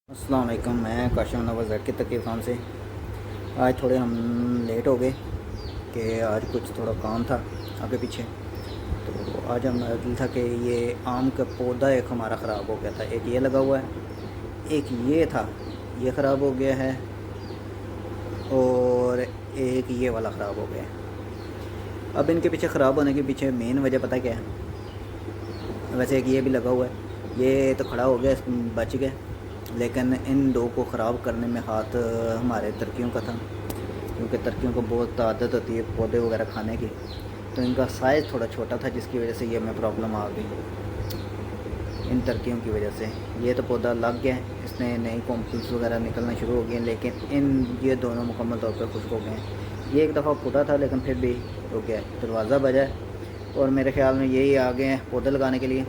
अस्सलाम वालेकुम। मैं काशिम नवाज़ की तकीफ़ फार्म से। आज थोड़े हम लेट हो गए कि आज कुछ थोड़ा काम था आगे पीछे। तो आज हमारा दिल था कि ये आम का पौधा एक हमारा ख़राब हो गया था। एक ये लगा हुआ है, एक ये था, ये ख़राब हो गया है, और एक ये वाला ख़राब हो गया है। अब इनके पीछे ख़राब होने के पीछे मेन वजह पता क्या है? वैसे एक ये भी लगा हुआ है, ये तो खड़ा हो गया, बच गया, लेकिन इन दो को ख़राब करने में हाथ हमारे तरक्कियों का था, क्योंकि तरक्कियों को बहुत आदत होती है पौधे वगैरह खाने की। तो इनका साइज़ थोड़ा छोटा था, जिसकी वजह से ये हमें प्रॉब्लम आ गई इन तरक्कियों की वजह से। ये तो पौधा लग गया है, इसने नई कॉम्पल्स वगैरह निकलना शुरू हो गए, लेकिन ये दोनों मुकम्मल तौर पर खुश्क हो गए हैं। ये एक दफ़ा फूटा था, लेकिन फिर भी रुक गया है। दरवाज़ा बजा है और मेरे ख़्याल में यही आ गए हैं पौधे लगाने के लिए।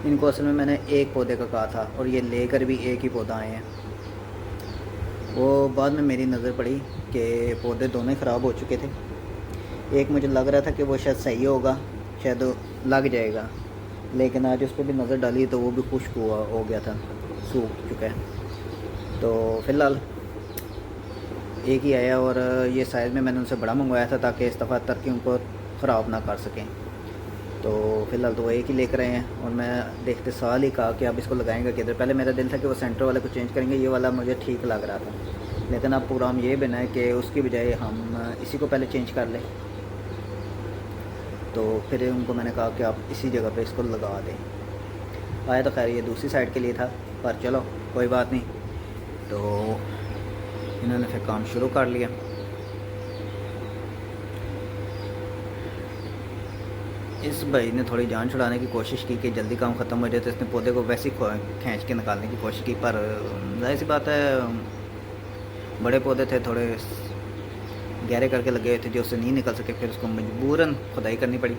इनको असल में मैंने एक पौधे का कहा था और ये लेकर भी एक ही पौधा आए हैं। वो बाद में मेरी नज़र पड़ी कि पौधे दोनों ही ख़राब हो चुके थे। एक मुझे लग रहा था कि वो शायद सही होगा, शायद लग जाएगा, लेकिन आज उस पर भी नज़र डाली तो वो भी खुश्क हुआ हो गया था, सूख चुका है। तो फ़िलहाल एक ही आया, और ये साइज़ में मैंने उनसे बड़ा मंगवाया था ताकि इस दफ़ा तरक्कियों को ख़राब ना कर सकें। तो फ़िलहाल तो वो एक ही लेकर आए हैं, और मैं देखते साल ही कहा कि आप इसको लगाएंगे किधर। पहले मेरा दिल था कि वो सेंटर वाले को चेंज करेंगे, ये वाला मुझे ठीक लग रहा था, लेकिन अब प्रोग्राम ये बना है कि उसकी बजाय हम इसी को पहले चेंज कर लें। तो फिर उनको मैंने कहा कि आप इसी जगह पे इसको लगा दें। आया तो खैर ये दूसरी साइड के लिए था, पर चलो कोई बात नहीं। तो इन्होंने फिर काम शुरू कर लिया। इस भाई ने थोड़ी जान छुड़ाने की कोशिश की कि जल्दी काम ख़त्म हो जाए, तो इसने पौधे को वैसे ही खींच के निकालने की कोशिश की, पर जाहिर सी बात है बड़े पौधे थे, थोड़े गहरे करके लगे हुए थे जो उससे नहीं निकल सके। फिर उसको मजबूरन खुदाई करनी पड़ी,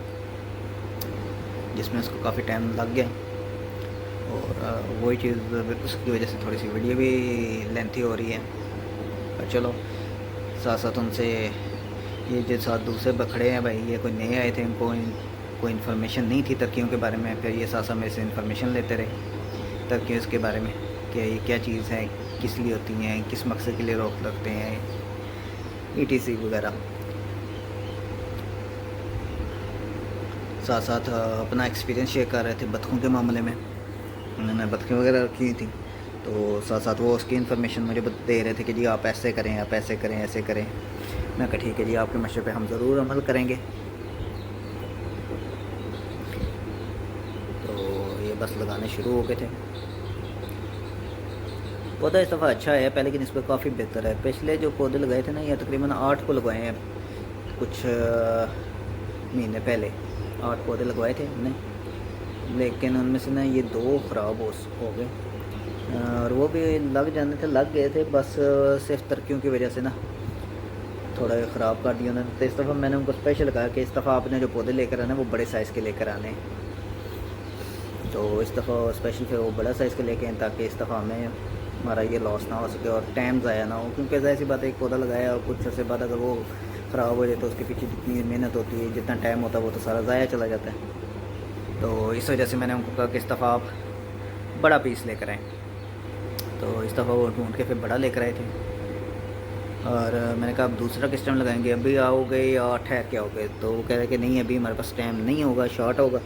जिसमें उसको काफ़ी टाइम लग गया, और वही चीज़ उसकी वजह से थोड़ी सी वीडियो भी लेंथी हो रही है। पर चलो, साथ साथ उनसे ये जो साथ दूसरे बखड़े हैं भाई, ये कोई नए आए थे, इनको कोई इन्फॉर्मेशन नहीं थी तरक्कियों के बारे में। फिर ये साथ साथ मेरे से इन्फॉर्मेशन लेते रहे तरक्कियों के बारे में कि ये क्या चीज़ है, किस लिए होती हैं, किस मकसद के लिए रोक लगते हैं, ETC वगैरह। साथ साथ अपना एक्सपीरियंस शेयर कर रहे थे बतखों के मामले में। उन्होंने बतखें वगैरह रखी थी, तो साथ साथ वो उसकी इन्फॉर्मेशन मुझे दे रहे थे कि जी आप ऐसे करें, आप ऐसे करें, ऐसे करें। मैं कहा ठीक है जी, आपके मशवरे पे हम ज़रूर अमल करेंगे। तो ये बस लगाने शुरू हो गए थे। पौधा इस दफ़ा अच्छा है, पहले की निस्बत काफ़ी बेहतर है। पिछले जो पौधे लगाए थे ना, ये तकरीबन 8 को लगवाए हैं कुछ महीने पहले। 8 पौधे लगवाए थे हमने, लेकिन उनमें से ना ये 2 ख़राब हो गए, और वो भी लग जाने थे, लग गए थे, बस सिर्फ तरक्कियों की वजह से ना थोड़ा ख़राब कर दिया उन्होंने। तो इस दफ़ा मैंने उनको स्पेशल कहा कि इस दफ़ा आपने जो पौधे लेकर आने वो बड़े साइज़ के लेकर आने। तो इस दफ़ा स्पेशल फिर वो बड़ा साइज़ के लेके आए, ताकि इस दफ़ा हमें हमारा ये लॉस ना हो सके और टाइम ज़ाया ना हो। क्योंकि ज़ाहिर सी बात है, एक पौधा लगाया और कुछ अर्से बाद अगर वो ख़राब हो जाए तो उसके पीछे जितनी मेहनत होती है, जितना टाइम होता है, वो तो सारा ज़ाया चला जाता है। तो इस वजह से मैंने उनको कहा कि इस दफ़ा आप बड़ा पीस लेकर आएँ। तो इस दफ़ा वो ढूँढ के फिर बड़ा लेकर आए थे, और मैंने कहा अब दूसरा किस टाइम लगाएंगे, अभी आओगे या ठहर के आओगे? तो वो कह रहे कि नहीं, अभी हमारे पास टाइम नहीं होगा, शॉर्ट होगा,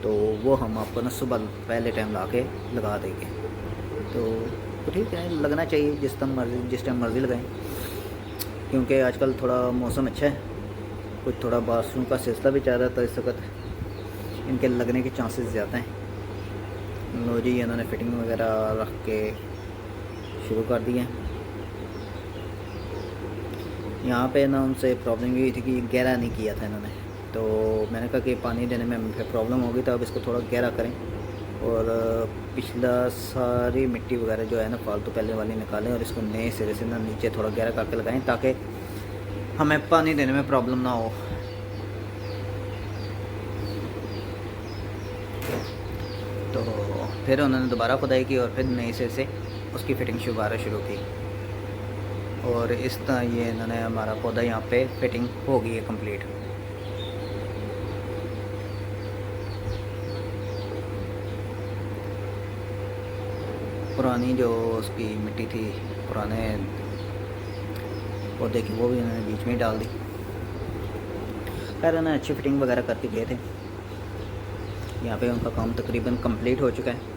तो वो हम आपको ना सुबह पहले टाइम ला के लगा देंगे। तो ठीक है, लगना चाहिए जिस टाइम मर्ज़ी लगाएं, क्योंकि आजकल थोड़ा मौसम अच्छा है, कुछ थोड़ा बारिशों का सिलसिला भी चल रहा था, तो इस वक्त इनके लगने के चांसेस ज़्यादा हैं। लो जी, इन्होंने फिटिंग वगैरह रख के शुरू कर दिए। यहाँ पे ना उनसे प्रॉब्लम ये हुई थी कि गहरा नहीं किया था इन्होंने, तो मैंने कहा कि पानी देने में फिर प्रॉब्लम होगी, तो अब इसको थोड़ा गहरा करें, और पिछला सारी मिट्टी वगैरह जो है ना फालतू पहले वाली निकालें, और इसको नए सिरे से ना नीचे थोड़ा गहरा करके लगाएं, ताकि हमें पानी देने में प्रॉब्लम ना हो। तो फिर उन्होंने दोबारा खुदाई की और फिर नए सिरे से उसकी फ़िटिंग शुरू की, और इस तरह ये इन्होंने हमारा पौधा यहाँ पे फिटिंग हो गई है कंप्लीट। पुरानी जो उसकी मिट्टी थी पुराने पौधे की, वो भी उन्होंने बीच में ही डाल दी। खैर उन्हें अच्छी फिटिंग वगैरह करके गए थे। यहाँ पे उनका काम तकरीबन कंप्लीट हो चुका है।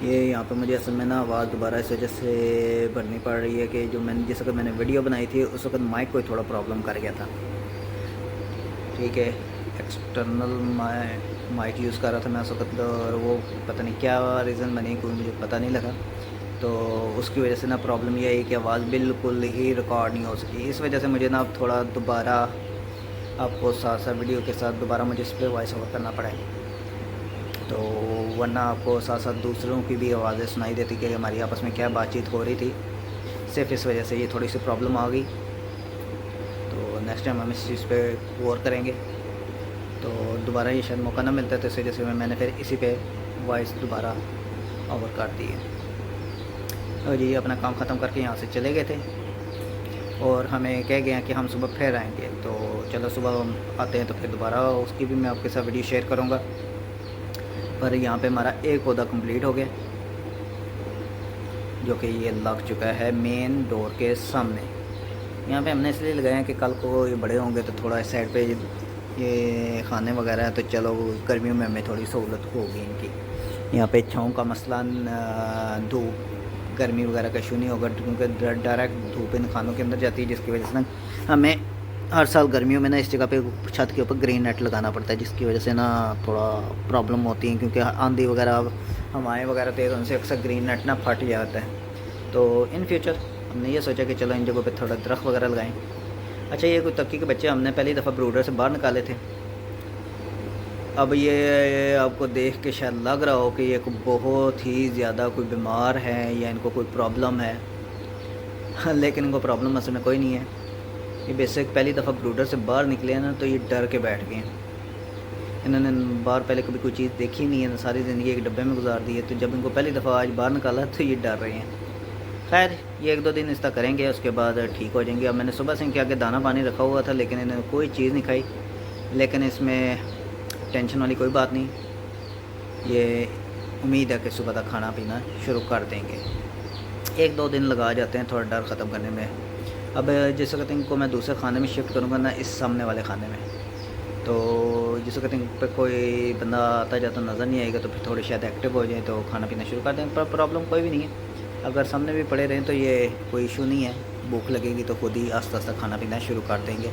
ये यहाँ पे मुझे असल में ना आवाज़ दोबारा इस वजह से भरनी पड़ रही है कि जो मैंने जिस वक्त मैंने वीडियो बनाई थी उस वक्त माइक को थोड़ा प्रॉब्लम कर गया था। ठीक है, एक्सटर्नल माइक यूज़ कर रहा था मैं उस वक्त, और वो पता नहीं क्या रीज़न बनी, कोई मुझे पता नहीं लगा। तो उसकी वजह से ना प्रॉब्लम ये है कि आवाज़ बिल्कुल ही रिकॉर्ड नहीं हो सकी। इस वजह से मुझे ना थोड़ा दोबारा आपको साथ साथ वीडियो के साथ दोबारा मुझे इस पर वॉइस ओवर करना पड़ा है। तो वरना आपको साथ साथ दूसरों की भी आवाज़ें सुनाई देती कि हमारी आपस में क्या बातचीत हो रही थी। सिर्फ इस वजह से ये थोड़ी सी प्रॉब्लम आ गई। तो नेक्स्ट टाइम हम इस चीज़ पे गौर करेंगे। तो दोबारा ये शायद मौका ना मिलता है, तो इस वजह से मैंने फिर इसी पे वॉइस दोबारा ओवर कर दी है। और जी अपना काम ख़त्म करके यहाँ से चले गए थे और हमें कह गए हैं कि हम सुबह फिर आएंगे। तो चलो सुबह हम आते हैं तो फिर दोबारा उसकी भी मैं आपके साथ वीडियो शेयर करूँगा। पर यहाँ पे हमारा एक पौधा कंप्लीट हो गया जो कि ये लग चुका है मेन डोर के सामने। यहाँ पे हमने इसलिए लगाया कि कल को ये बड़े होंगे तो थोड़ा इस साइड पे ये खाने वगैरह है, तो चलो गर्मियों में हमें थोड़ी सहूलत होगी इनकी। यहाँ पे छाँव का मसला, धूप गर्मी वगैरह का इशू नहीं होगा, क्योंकि डायरेक्ट धूप इन खानों के अंदर जाती है, जिसकी वजह से ना हमें हर साल गर्मियों में ना इस जगह पे छत के ऊपर ग्रीन नेट लगाना पड़ता है, जिसकी वजह से ना थोड़ा प्रॉब्लम होती है, क्योंकि आंधी वगैरह हवाएं वगैरह तेज़ होने से अक्सर ग्रीन नेट ना फट जाता है। तो इन फ्यूचर हमने ये सोचा कि चलो इन जगहों पे थोड़ा दरख्त वगैरह लगाएं। अच्छा, ये कोई तक्की के बच्चे हमने पहली दफ़ा ब्रूडर से बाहर निकाले थे। अब ये आपको देख के शायद लग रहा हो कि ये बहुत ही ज़्यादा कोई बीमार है या इनको कोई प्रॉब्लम है, लेकिन इनको प्रॉब्लम असल में कोई नहीं है। ये बेसिक पहली दफ़ा ब्रूडर से बाहर निकले हैं ना, तो ये डर के बैठ गए। इन्होंने बाहर पहले कभी कोई चीज़ देखी नहीं है, सारी ज़िंदगी एक डब्बे में गुजार दी है। तो जब इनको पहली दफ़ा आज बाहर निकाला तो ये डर रहे हैं। खैर ये 1-2 दिन इस तरह करेंगे, उसके बाद ठीक हो जाएंगे। अब मैंने सुबह से इनके आगे दाना पानी रखा हुआ था, लेकिन इन्होंने कोई चीज़ नहीं खाई। लेकिन इसमें टेंशन वाली कोई बात नहीं, ये उम्मीद है कि सुबह तक खाना पीना शुरू कर देंगे। 1-2 दिन लगा जाते हैं थोड़ा डर ख़त्म करने में। अब जिस वक्त इनको मैं दूसरे खाने में शिफ्ट करूँगा ना, इस सामने वाले खाने में, तो जिस वक्त इन पर कोई बंदा आता जाता नज़र नहीं आएगा, तो फिर थोड़े शायद एक्टिव हो जाए तो खाना पीना शुरू कर दें। पर प्रॉब्लम कोई भी नहीं है, अगर सामने भी पड़े रहें तो ये कोई इशू नहीं है। भूख लगेगी तो खुद ही आस्ता आस्ता खाना पीना शुरू कर देंगे।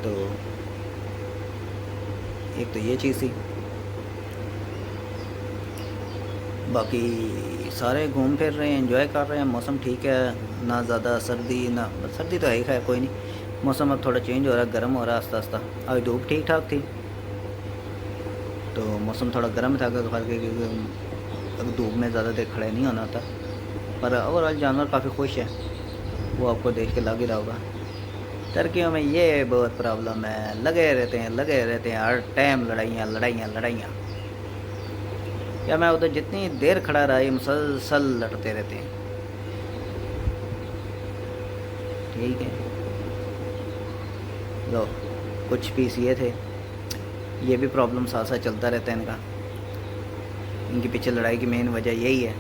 तो एक तो ये चीज़ थी, बाकी सारे घूम फिर रहे हैं, एंजॉय कर रहे हैं। मौसम ठीक है, ना ज़्यादा सर्दी, ना सर्दी तो है ही, खैर कोई नहीं। मौसम अब थोड़ा चेंज हो रहा है, गर्म हो रहा है आस्ता आस्ता। अभी धूप ठीक ठाक थी, तो मौसम थोड़ा गर्म था क्योंकि धूप में ज़्यादा देर खड़े नहीं होना होता। पर ओवरऑल जानवर काफ़ी खुश है, वो आपको देख के लग ही रहा होगा। टर्कियों में ये बहुत प्रॉब्लम है, लगे रहते हैं हर टाइम लड़ाइयाँ। या मैं उधर जितनी देर खड़ा रहा, ये मुसलसल लड़ते रहते हैं। ठीक है, लो कुछ पीस ये थे, ये भी प्रॉब्लम साथ साथ चलता रहता है इनका। इनके पीछे लड़ाई की मेन वजह यही है,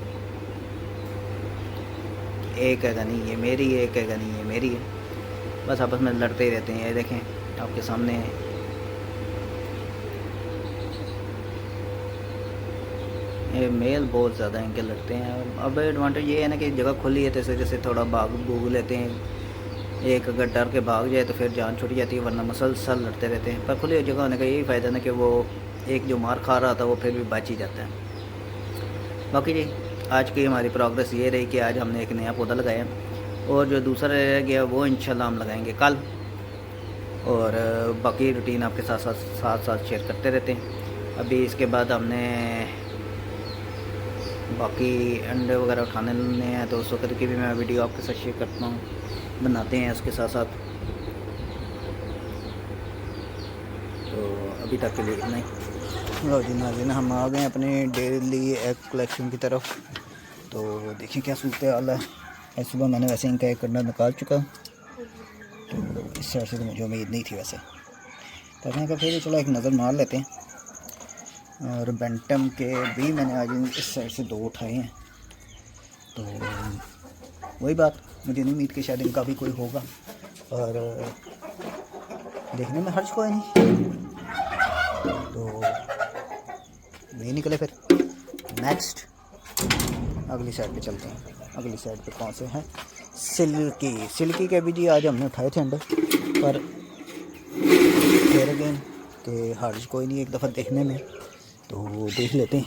एक है नहीं ये मेरी है, एक है नहीं ये मेरी है, बस आपस में लड़ते ही रहते हैं। ये देखें आपके सामने है। ये मेल बहुत ज़्यादा इनके लड़ते हैं। अब एडवांटेज ये है ना कि जगह खुली है, तो इस वजह से थोड़ा भाग भूग लेते हैं। एक अगर डर के भाग जाए तो फिर जान छूट जाती है, वरना मुसलसल लड़ते रहते हैं। पर खुली जगह होने का यही फ़ायदा ना कि वो एक जो मार खा रहा था वो फिर भी बच ही जाता है। बाकी जी आज की हमारी प्रोग्रेस ये रही कि आज हमने एक नया पौधा लगाया, और जो दूसरा रह गया वो इंशाल्लाह हम लगाएंगे कल। और बाकी रूटीन आपके साथ शेयर करते रहते हैं। अभी इसके बाद हमने बाकी अंडे वगैरह उठाने हैं, तो उस वक्त की भी मैं वीडियो आपके साथ शेयर करता हूँ, बनाते हैं उसके साथ साथ। तो अभी तक के लिए इतना ही। लो जी नाज़रीन, हम आ गए अपने डेली एग कलेक्शन की तरफ। तो देखिए क्या सूरत हाल है। सुबह मैंने वैसे इनका एक अंडा निकाल चुका, तो इस साइड से तो मुझे उम्मीद नहीं थी वैसे, तो मैंने कहा फिर चलो एक नज़र मार लेते हैं। और बेंटम के भी मैंने आज इस साइड से 2 उठाए हैं। तो वही बात, मुझे नहीं उम्मीद कि शायद इनका भी कोई होगा, और देखने में हर्ज कोई नहीं, तो नहीं निकले। फिर नेक्स्ट अगली साइड पे चलते हैं। अगली साइड पे कौन से हैं? सिल्की के भी जी आज हमने उठाए थे अंडे, पर फिर अगेन कि हर्ज कोई नहीं एक दफ़ा देखने में, तो देख लेते हैं।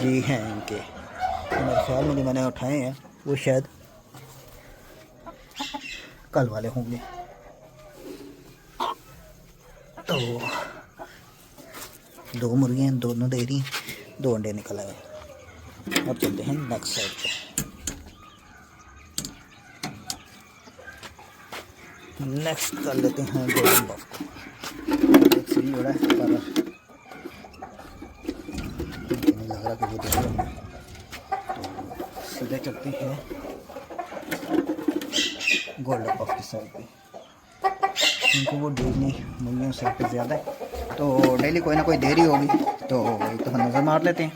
जी हैं इनके, मेरे ख्याल में जो मैंने उठाए हैं वो शायद कल वाले होंगे। तो 2 मुर्गियाँ दोनों दे रही हैं, 2 अंडे निकल आए। अब चलते हैं नेक्स्ट साइड पे। नेक्स्ट कर लेते हैं गोल्डन बफ को। एक सही हो रहा है, पर नहीं लग रहा कि वो देख रहे हैं। तो सीधे चलते हैं गोल्डन बफ की साइड पे। इनको वो डेली मुर्गियों साइड पे ज़्यादा है, तो डेली कोई ना कोई देरी होगी, तो एक दफ़ा नज़र मार लेते हैं।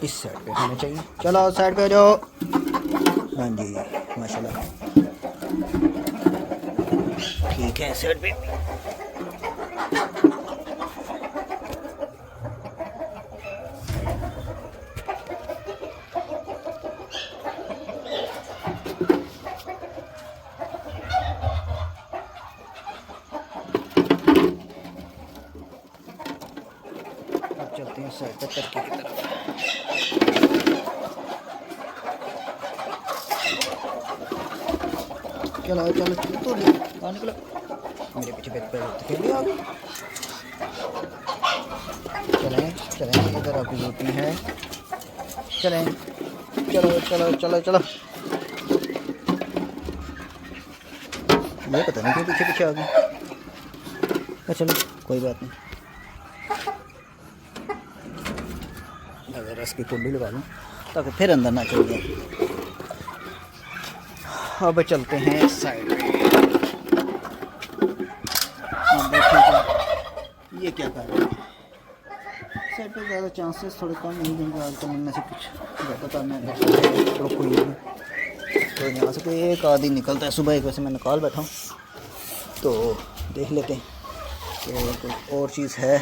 इस साइड पे होना चाहिए। चलो साइड पे आ जाओ। हाँ जी माशाल्लाह, ठीक है साइड पे। अब चलते हैं साइड पे टर्की की तरफ। चलो चलो तो बाहर निकलो, मेरे पीछे खेल लिया। चलें चलें, इधर आपकी रोटी है। चलें चलो चलो चलो चलो। ये पता नहीं क्यों पीछे पीछे आ गई। चलो कोई बात नहीं, अगर इसकी कुंडी लगा लूँ ताकि फिर अंदर ना चल जाए। अब चलते हैं साइड पे। ये क्या कर रहे हैं? साइड पे ज़्यादा चांसेस थोड़े कम नहीं, क्योंकि आजकल इनमें से कुछ ज़्यादा करना है तो कोई नहीं। तो यहाँ से कोई एक आदमी निकलता है सुबह। एक वैसे मैं निकाल बैठा हूँ, तो देख लेते हैं कि कोई और चीज़ है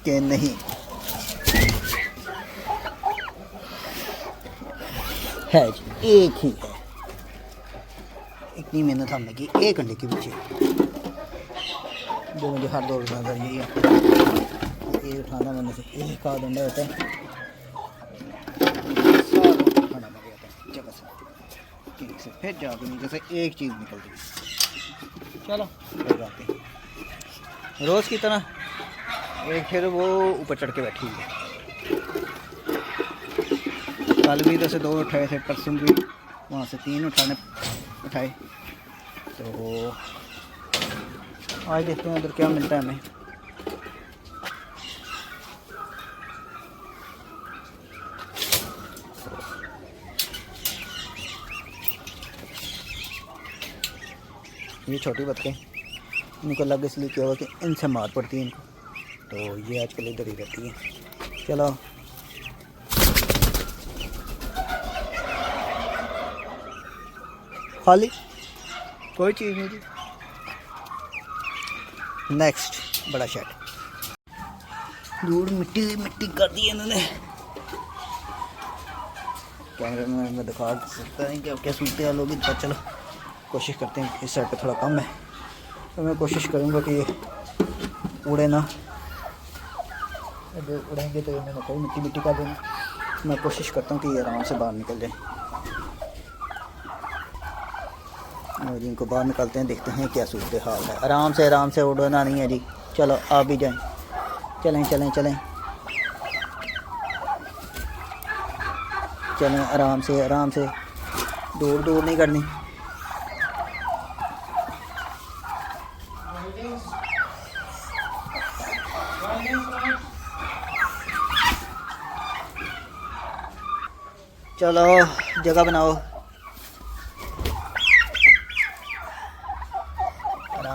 कि नहीं। है जी, एक ही है। इतनी मेहनत हमने की एक अंडे के पीछे, जो मुझे हर दौर नजर यही है। ये उठाना मैंने से एक आध अंडा होता है, खाना लग जाता है जगह से फिर जाके नीचे से एक चीज़ निकलती है। चलो कोई बात नहीं, रोज़ की तरह एक फिर वो ऊपर चढ़ के बैठी है। कल भी इधर से 2 उठाए थे, परसों भी वहाँ से 3 उठाए। तो आज देखते हैं उधर क्या मिलता है हमें। ये छोटी बतखें, इनको लग इसलिए क्या हुआ कि इनसे मार पड़ती है इनको, तो ये आजकल इधर ही रहती है। चलो खाली कोई चीज़ नहीं थी। नेक्स्ट बड़ा शेड, दूर मिट्टी मिट्टी कर दी इन्होंने। कैमरे में मैं दिखा सकता है कि अब क्या सूरत हाल होगी, तो चलो कोशिश करते हैं। इस साइड पे थोड़ा कम है, तो मैं कोशिश करूँगा कि ये उड़े ना। अगर उड़ेंगे तो इन्होंने कोई मिट्टी मिट्टी कर देना। मैं कोशिश करता हूँ कि ये आराम से बाहर निकल जाए, और इनको बाहर निकलते हैं, देखते हैं क्या सूरत हाल है। आराम से उड़ना नहीं है जी। चलो आप भी जाएं, चलें चलें चलें चलें, आराम से, दूर दूर नहीं करनी। चलो जगह बनाओ,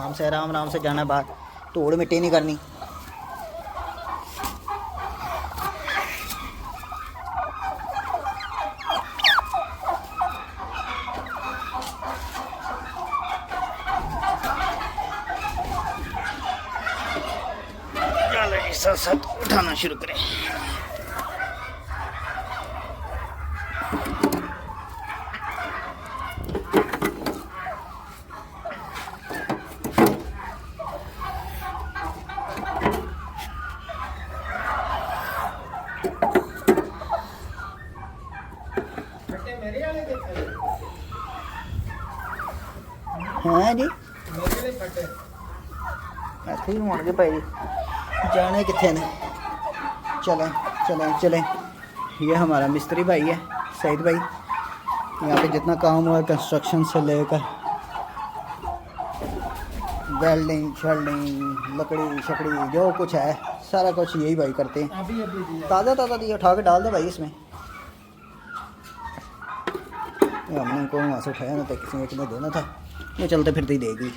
आराम से जाना बाहर, धूड़ मिट्टी नहीं करनी। साथ साथ उठाना शुरू करें। हाँ जी ऐसे ही होंगे भाई, जाने कितने ने। चलें चलें चलें। ये हमारा मिस्त्री भाई है सईद भाई, यहाँ पे जितना काम हुआ कंस्ट्रक्शन से लेकर वेल्डिंग शल्डिंग लकड़ी शकड़ी जो कुछ है सारा कुछ यही भाई करते हैं। ताज़ा ताज़ा दिया उठा के डाल दे भाई इसमें। हमने इनको वहाँ से उठाया ना था, किसी ने तुम्हें देना था, ये चलते फिरते ही देगी।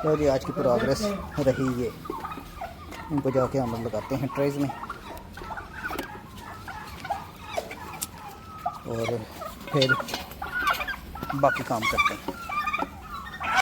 तो जी आज की प्रोग्रेस रही ये। इनको जाके हम लगाते हैं ट्रेज में और फिर बाकी काम करते हैं।